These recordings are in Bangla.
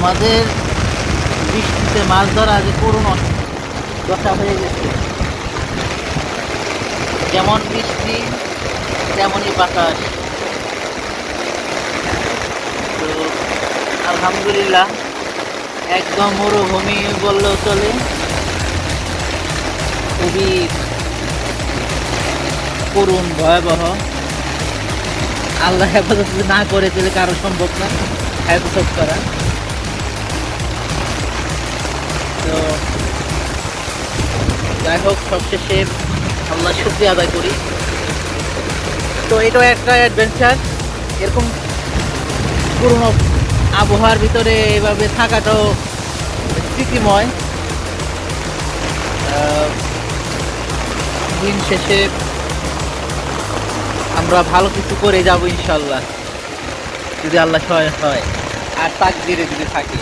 আমাদের বৃষ্টিতে মাছ ধরা যে করুণ দশা হয়ে গেছে। যেমন বৃষ্টি তেমনই বাতাস। তো আলহামদুলিল্লাহ একদম মরুভূমি বললেও চলে। খুবই করুণ ভয়াবহ। আল্লাহ হেফাজত যদি না করে তাহলে কারো সম্ভব না হেফাজত করা। তো যাই হোক, সবশেষে আল্লাহ শুকরিয়া আদায় করি। তো এটাও একটা অ্যাডভেঞ্চার। এরকম পুরনো আবহাওয়ার ভিতরে এভাবে থাকাটাও স্মৃতিময়। দিন শেষে আমরা ভালো কিছু করে যাব ইনশাল্লাহ, যদি আল্লাহ সহায় হয় আর তাকদিরে যদি থাকে।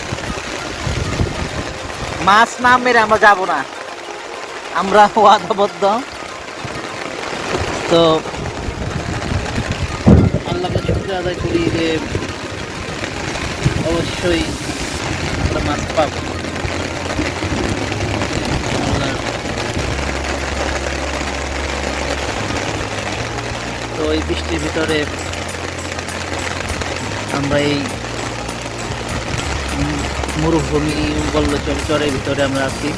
মাছ না মেরে আমরা যাব না, আমরা ওয়াদাবদ্ধ। তো আল্লাহকে শুকরিয়া আদায় করি যে অবশ্যই আমরা মাছ পাবো। তো এই বৃষ্টির ভিতরে আমরা এই মরুভূমি বললে চরের ভিতরে আমরা আছি।